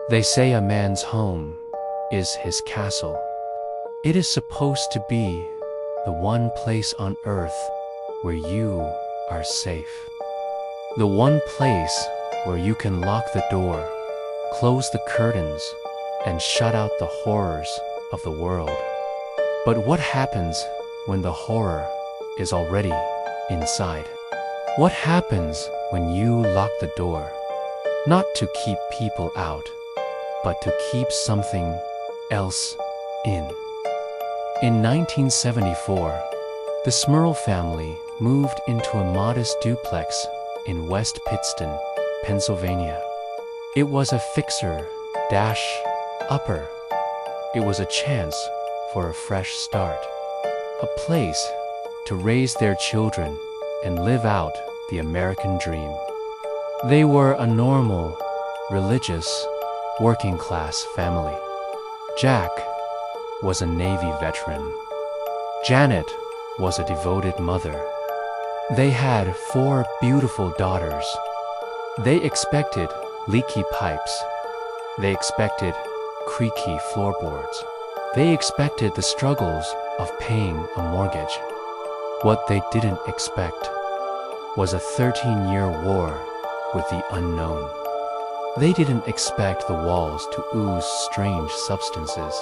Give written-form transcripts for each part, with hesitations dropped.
They say a man's home is his castle. It is supposed to be the one place on earth where you are safe. The one place where you can lock the door, close the curtains, and shut out the horrors of the world. But what happens when the horror is already inside? What happens when you lock the door, not to keep people out, but to keep something else in? In 1974, the Smurl family moved into a modest duplex in West Pittston, Pennsylvania. It was a fixer-upper. It was a chance for a fresh start, a place to raise their children and live out the American dream. They were a normal, religious, working-class family. Jack was a Navy veteran. Janet was a devoted mother. They had 4 beautiful daughters. They expected leaky pipes. They expected creaky floorboards. They expected the struggles of paying a mortgage. What they didn't expect was a 13-year war with the unknown. They didn't expect the walls to ooze strange substances.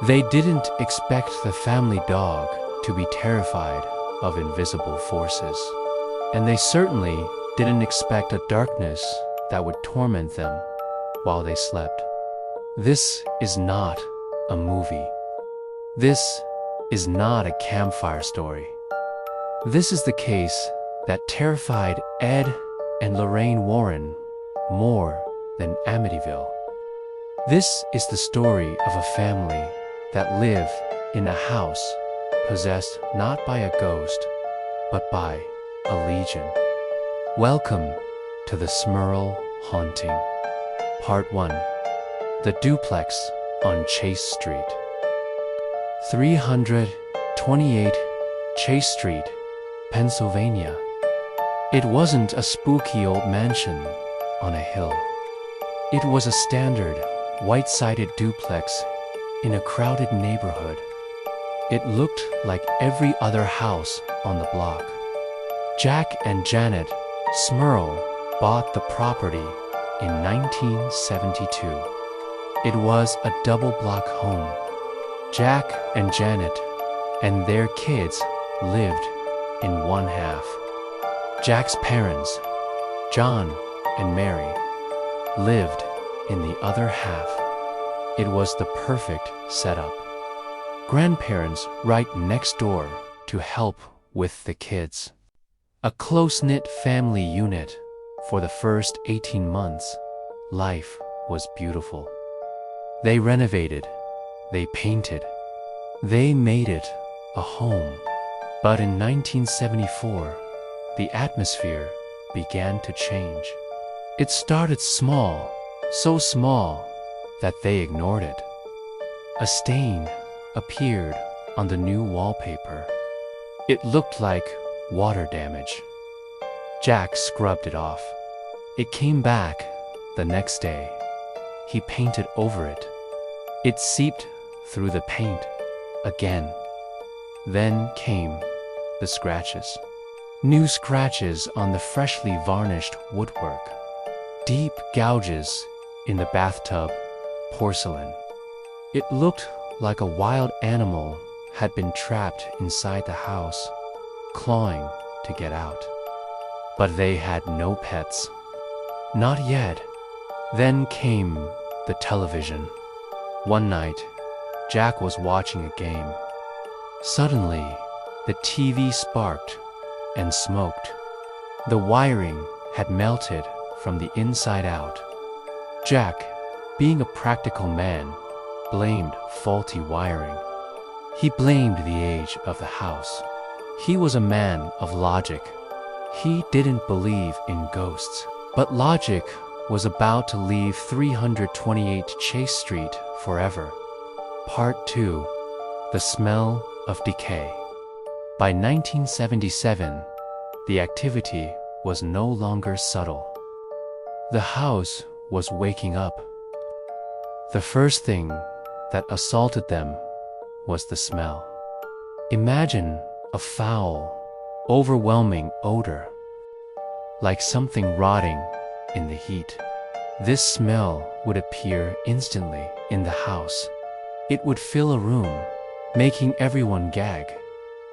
They didn't expect the family dog to be terrified of invisible forces. And they certainly didn't expect a darkness that would torment them while they slept. This is not a movie. This is not a campfire story. This is the case that terrified Ed and Lorraine Warren more than Amityville. This is the story of a family that live in a house possessed not by a ghost, but by a legion. Welcome to the Smurl Haunting. Part 1. The Duplex on Chase Street. 328 Chase Street, Pennsylvania. It wasn't a spooky old mansion on a hill. It was a standard, white-sided duplex in a crowded neighborhood. It looked like every other house on the block. Jack and Janet Smurl bought the property in 1972. It was a double-block home. Jack and Janet and their kids lived in one half. Jack's parents, John and Mary, lived in the other half. It was the perfect setup. Grandparents right next door to help with the kids. A close-knit family unit. For the first 18 months, life was beautiful. They renovated, they painted, they made it a home. But in 1974, the atmosphere began to change. It started small, so small that they ignored it. A stain appeared on the new wallpaper. It looked like water damage. Jack scrubbed it off. It came back the next day. He painted over it. It seeped through the paint again. Then came the scratches. New scratches on the freshly varnished woodwork. Deep gouges in the bathtub porcelain. It looked like a wild animal had been trapped inside the house, clawing to get out. But they had no pets. Not yet. Then came the television. One night, Jack was watching a game. Suddenly, the TV sparked and smoked. The wiring had melted from the inside out. Jack, being a practical man, blamed faulty wiring. He blamed the age of the house. He was a man of logic. He didn't believe in ghosts. But logic was about to leave 328 Chase Street forever. Part 2. The Smell of Decay. By 1977, the activity was no longer subtle. The house was waking up. The first thing that assaulted them was the smell. Imagine a foul, overwhelming odor, like something rotting in the heat. This smell would appear instantly in the house. It would fill a room, making everyone gag,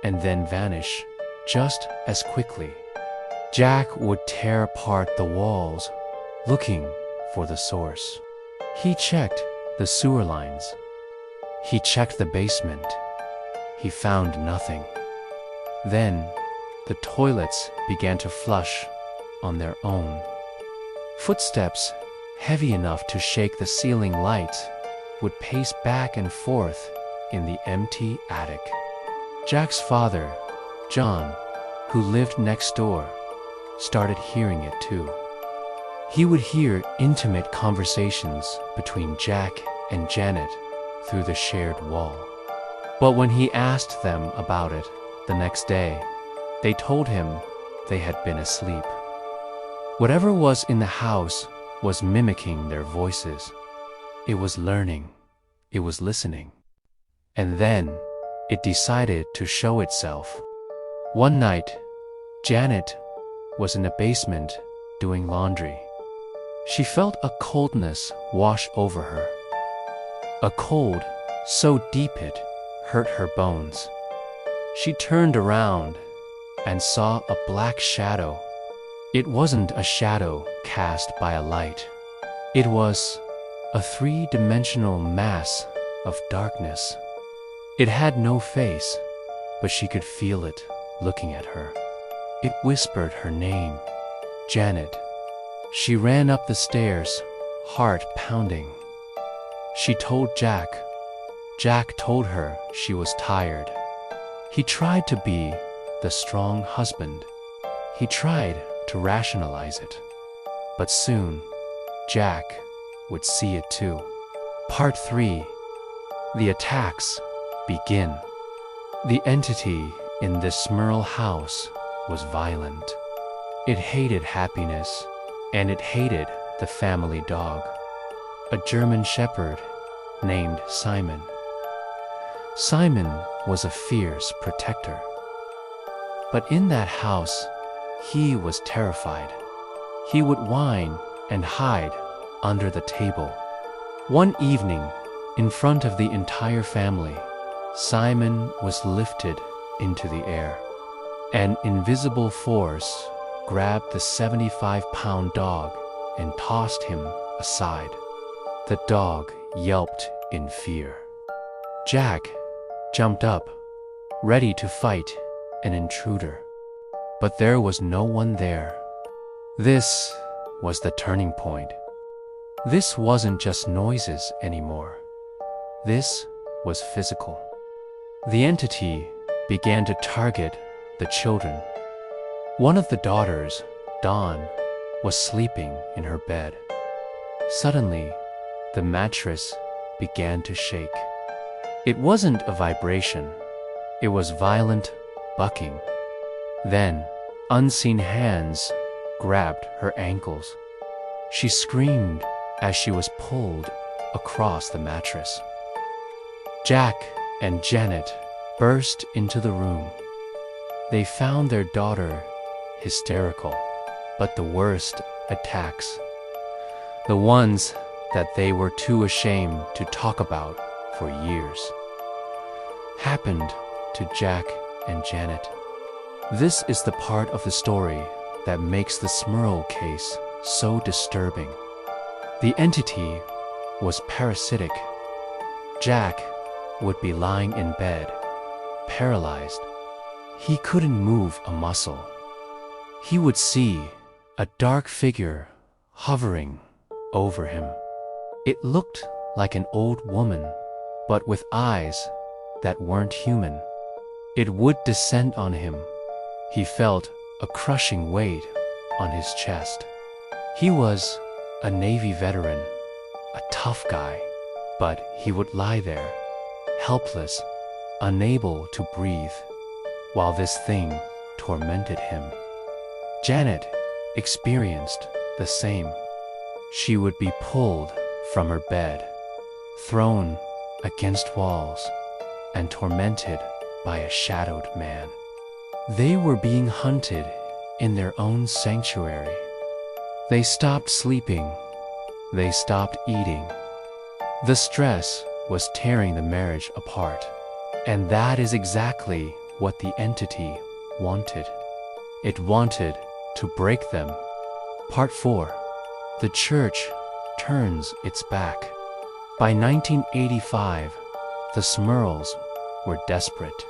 and then vanish just as quickly. Jack would tear apart the walls, looking for the source. He checked the sewer lines. He checked the basement. He found nothing. Then, the toilets began to flush on their own. Footsteps, heavy enough to shake the ceiling lights, would pace back and forth in the empty attic. Jack's father, John, who lived next door, started hearing it too. He would hear intimate conversations between Jack and Janet through the shared wall. But when he asked them about it the next day, they told him they had been asleep. Whatever was in the house was mimicking their voices. It was learning. It was listening. And then it decided to show itself. One night, Janet was in the basement doing laundry. She felt a coldness wash over her. A cold so deep it hurt her bones. She turned around and saw a black shadow. It wasn't a shadow cast by a light. It was a three-dimensional mass of darkness. It had no face, but she could feel it looking at her. It whispered her name, Janet. She ran up the stairs, heart pounding. She told Jack. Jack told her she was tired. He tried to be the strong husband. He tried to rationalize it. But soon, Jack would see it too. Part 3. The attacks begin. The entity in this Smurl house was violent. It hated happiness, and it hated the family dog, a German shepherd named Simon. Simon was a fierce protector. But in that house, he was terrified. He would whine and hide under the table. One evening, in front of the entire family, Simon was lifted into the air. An invisible force grabbed the 75-pound dog and tossed him aside. The dog yelped in fear. Jack jumped up, ready to fight an intruder. But there was no one there. This was the turning point. This wasn't just noises anymore. This was physical. The entity began to target the children. One of the daughters, Dawn, was sleeping in her bed. Suddenly, the mattress began to shake. It wasn't a vibration. It was violent bucking. Then, unseen hands grabbed her ankles. She screamed as she was pulled across the mattress. Jack and Janet burst into the room. They found their daughter hysterical, but the worst attacks, the ones that they were too ashamed to talk about for years, happened to Jack and Janet. This is the part of the story that makes the Smurl case so disturbing. The entity was parasitic. Jack would be lying in bed, paralyzed. He couldn't move a muscle. He would see a dark figure hovering over him. It looked like an old woman, but with eyes that weren't human. It would descend on him. He felt a crushing weight on his chest. He was a Navy veteran, a tough guy, but he would lie there, helpless, unable to breathe, while this thing tormented him. Janet experienced the same. She would be pulled from her bed, thrown against walls, and tormented by a shadowed man. They were being hunted in their own sanctuary. They stopped sleeping. They stopped eating. The stress was tearing the marriage apart. And that is exactly what the entity wanted. It wanted to break them. Part 4. The church turns its back. By 1985, the Smurls were desperate.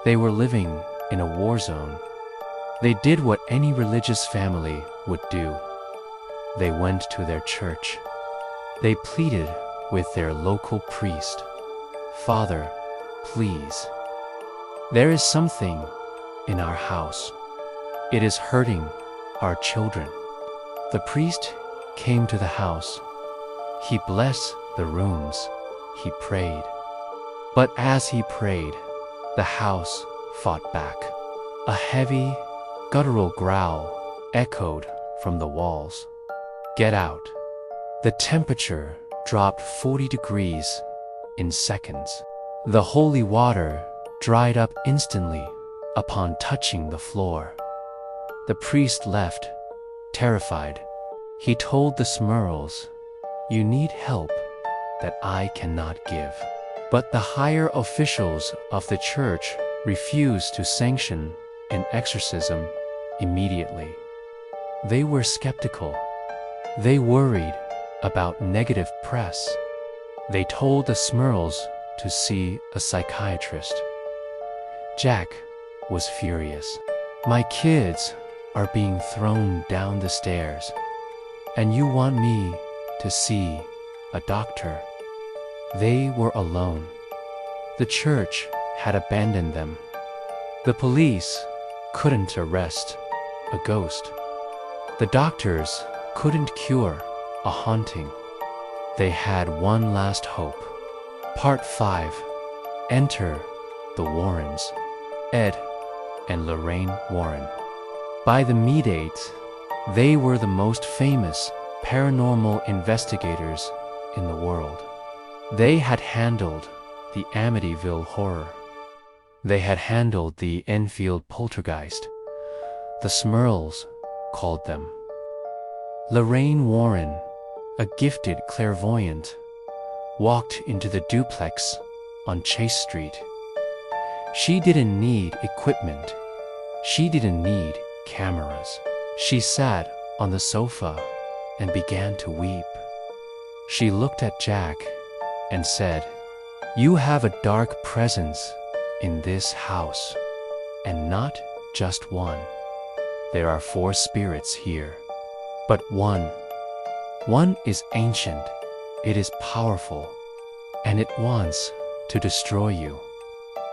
They were living in a war zone. They did what any religious family would do. They went to their church. They pleaded with their local priest. "Father, please. There is something in our house. It is hurting our children." The priest came to the house. He blessed the rooms. He prayed. But as he prayed, the house fought back. A heavy, guttural growl echoed from the walls. "Get out." The temperature dropped 40 degrees in seconds. The holy water dried up instantly upon touching the floor. The priest left, terrified. He told the Smurls, "You need help that I cannot give." But the higher officials of the church refused to sanction an exorcism immediately. They were skeptical. They worried about negative press. They told the Smurls to see a psychiatrist. Jack was furious. "My kids are being thrown down the stairs, and you want me to see a doctor?" They were alone. The church had abandoned them. The police couldn't arrest a ghost. The doctors couldn't cure a haunting. They had one last hope. Part 5. Enter the Warrens. Ed and Lorraine Warren. By the mid-80s, they were the most famous paranormal investigators in the world. They had handled the Amityville Horror. They had handled the Enfield Poltergeist. The Smurls called them. Lorraine Warren, a gifted clairvoyant, walked into the duplex on Chase Street. She didn't need equipment. She didn't need cameras. She sat on the sofa and began to weep. She looked at Jack and said, "You have a dark presence in this house, and not just one. There are 4 spirits here, but one is ancient, it is powerful, and it wants to destroy you."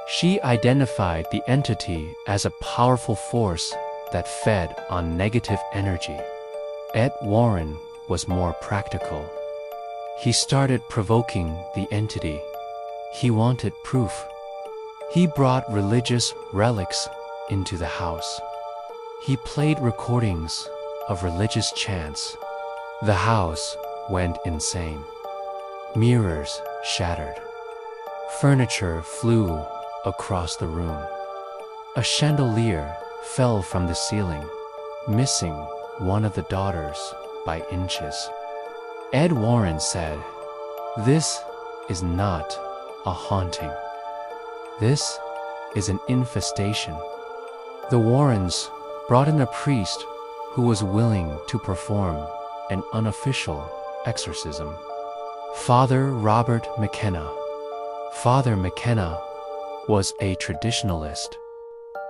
She identified the entity as a powerful force that fed on negative energy. Ed Warren was more practical. He started provoking the entity. He wanted proof. He brought religious relics into the house. He played recordings of religious chants. The house went insane. Mirrors shattered. Furniture flew across the room. A chandelier fell from the ceiling, missing one of the daughters by inches. Ed Warren said, "This is not a haunting. This is an infestation." The Warrens brought in a priest who was willing to perform an unofficial exorcism. Father Robert McKenna. Father McKenna was a traditionalist.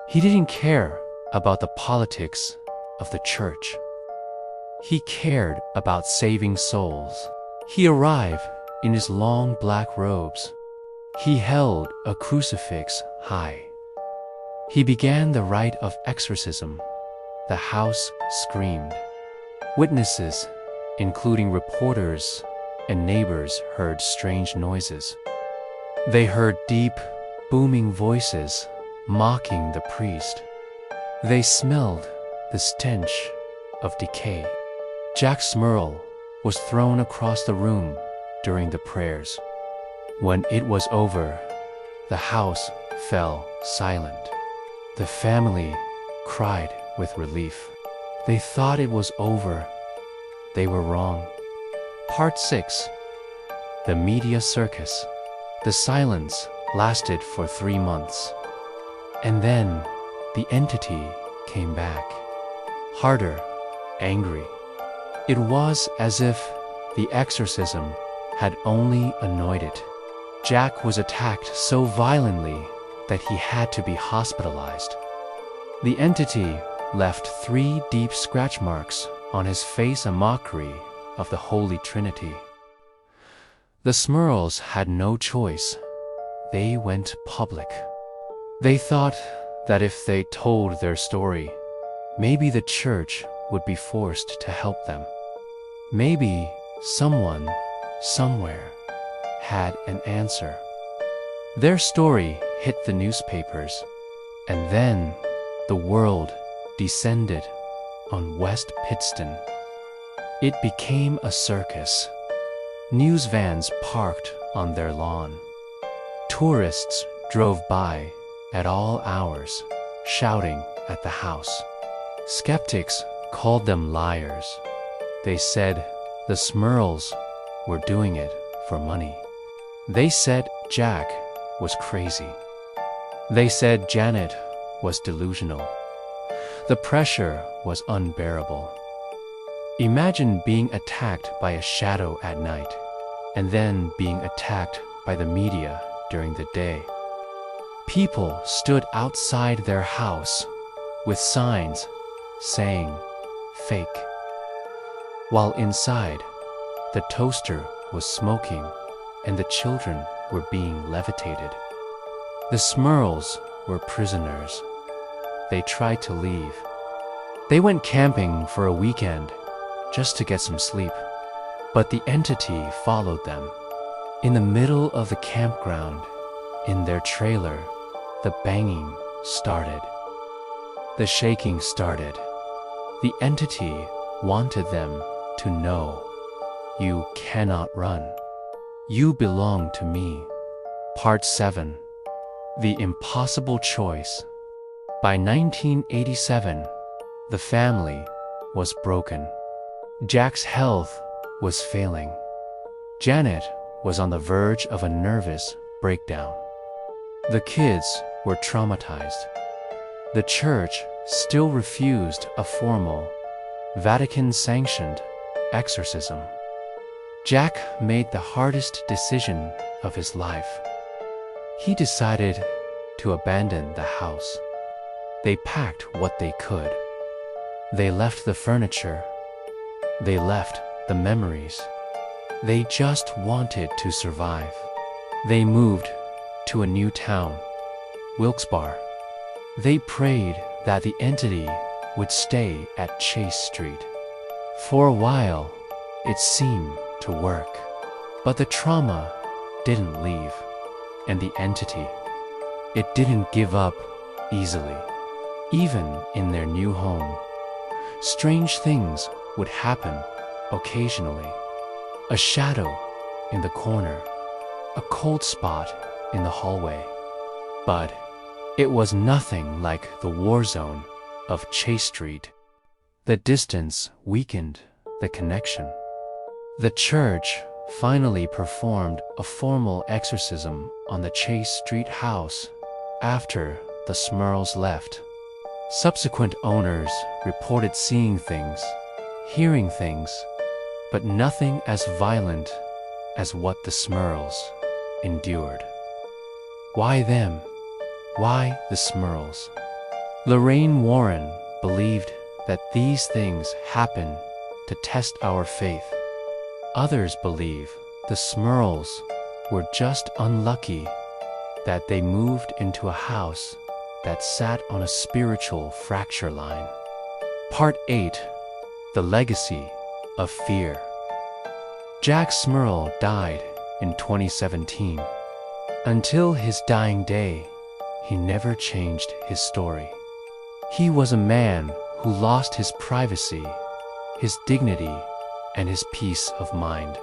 He didn't care about the politics of the church. He cared about saving souls. He arrived in his long black robes. He held a crucifix high. He began the rite of exorcism. The house screamed. Witnesses, including reporters and neighbors, heard strange noises. They heard deep, booming voices mocking the priest. They smelled the stench of decay. Jack Smurl was thrown across the room during the prayers. When it was over, the house fell silent. The family cried with relief. They thought it was over. They were wrong. Part 6. The Media Circus. The silence lasted for 3 months. And then the entity came back. Harder, angry. It was as if the exorcism had only annoyed it. Jack was attacked so violently that he had to be hospitalized. The entity left 3 deep scratch marks on his face, a mockery of the Holy Trinity. The Smurls had no choice. They went public. They thought that if they told their story, maybe the church would be forced to help them. Maybe someone, somewhere, had an answer. Their story hit the newspapers, and then the world descended on West Pittston. It became a circus. News vans parked on their lawn. Tourists drove by at all hours, shouting at the house. Skeptics called them liars. They said the Smurls were doing it for money. They said Jack was crazy. They said Janet was delusional. The pressure was unbearable. Imagine being attacked by a shadow at night, and then being attacked by the media during the day. People stood outside their house with signs saying "fake," while inside, the toaster was smoking and the children were being levitated. The Smurls were prisoners. They tried to leave. They went camping for a weekend just to get some sleep, but the entity followed them. In the middle of the campground, in their trailer, the banging started. The shaking started. The entity wanted them to know, you cannot run. You belong to me. Part 7. The Impossible Choice. By 1987, the family was broken. Jack's health was failing. Janet was on the verge of a nervous breakdown. The kids were traumatized. The church still refused a formal, Vatican-sanctioned exorcism. Jack made the hardest decision of his life. He decided to abandon the house. They packed what they could. They left the furniture. They left the memories. They just wanted to survive. They moved to a new town, Wilkes-Barre. They prayed that the entity would stay at Chase Street. For a while, it seemed to work. But the trauma didn't leave, and the entity, it didn't give up easily. Even in their new home, strange things would happen occasionally. A shadow in the corner, a cold spot in the hallway. But it was nothing like the war zone of Chase Street. The distance weakened the connection. The church finally performed a formal exorcism on the Chase Street house after the Smurls left. Subsequent owners reported seeing things, hearing things, but nothing as violent as what the Smurls endured. Why them? Why the Smurls? Lorraine Warren believed that these things happen to test our faith. Others believe the Smurls were just unlucky that they moved into a house that sat on a spiritual fracture line. Part 8. The Legacy of Fear. Jack Smurl died in 2017. Until his dying day, he never changed his story. He was a man who lost his privacy, his dignity, and his peace of mind.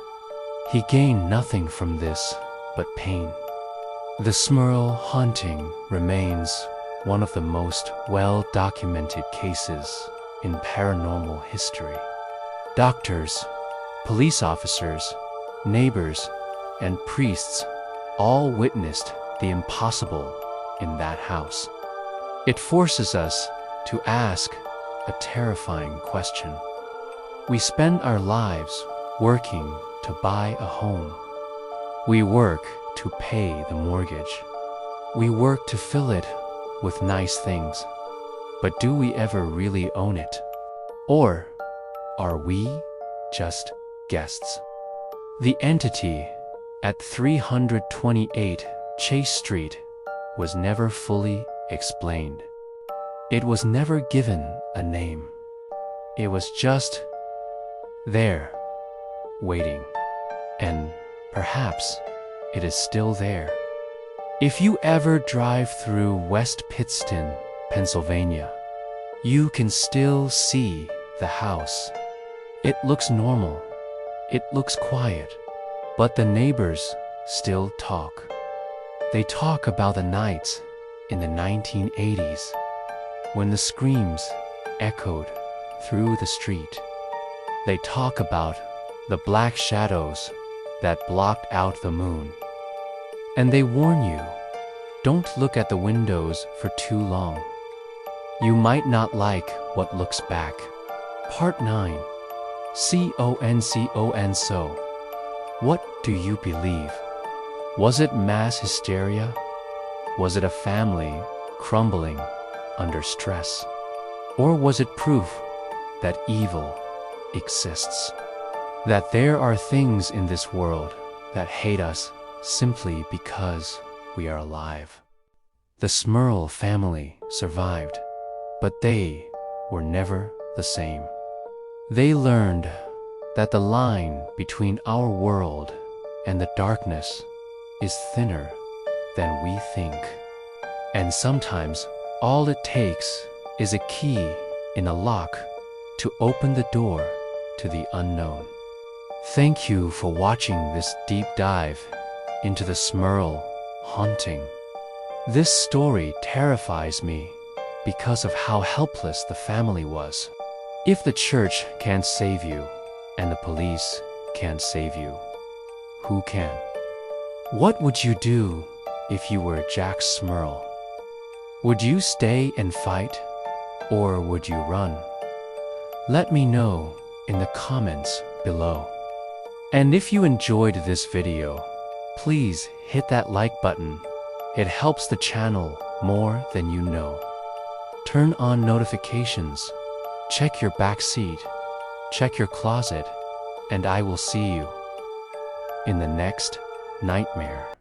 He gained nothing from this but pain. The Smurl Haunting remains one of the most well-documented cases in paranormal history. Doctors, police officers, neighbors, and priests all witnessed the impossible in that house. It forces us to ask a terrifying question. We spend our lives working to buy a home. We work to pay the mortgage. We work to fill it with nice things. But do we ever really own it? Or are we just guests? The entity at 328 Chase Street was never fully explained. It was never given a name. It was just there, waiting. And perhaps it is still there. If you ever drive through West Pittston, Pennsylvania, you can still see the house. It looks normal. It looks quiet. But the neighbors still talk. They talk about the nights in the 1980s when the screams echoed through the street. They talk about the black shadows that blocked out the moon. And they warn you, don't look at the windows for too long. You might not like what looks back. Part 9. Concon. So, what do you believe? Was it mass hysteria? Was it a family crumbling under stress? Or was it proof that evil exists? That there are things in this world that hate us simply because we are alive? The Smurl family survived, but they were never the same. They learned that the line between our world and the darkness is thinner than we think. And sometimes all it takes is a key in a lock to open the door to the unknown. Thank you for watching this deep dive into the Smurl Haunting. This story terrifies me because of how helpless the family was. If the church can't save you and the police can't save you, who can? What would you do if you were Jack Smurl? Would you stay and fight, or would you run? Let me know in the comments below. And if you enjoyed this video, please hit that like button. It helps the channel more than you know. Turn on notifications, check your back seat, check your closet, and I will see you in the next nightmare.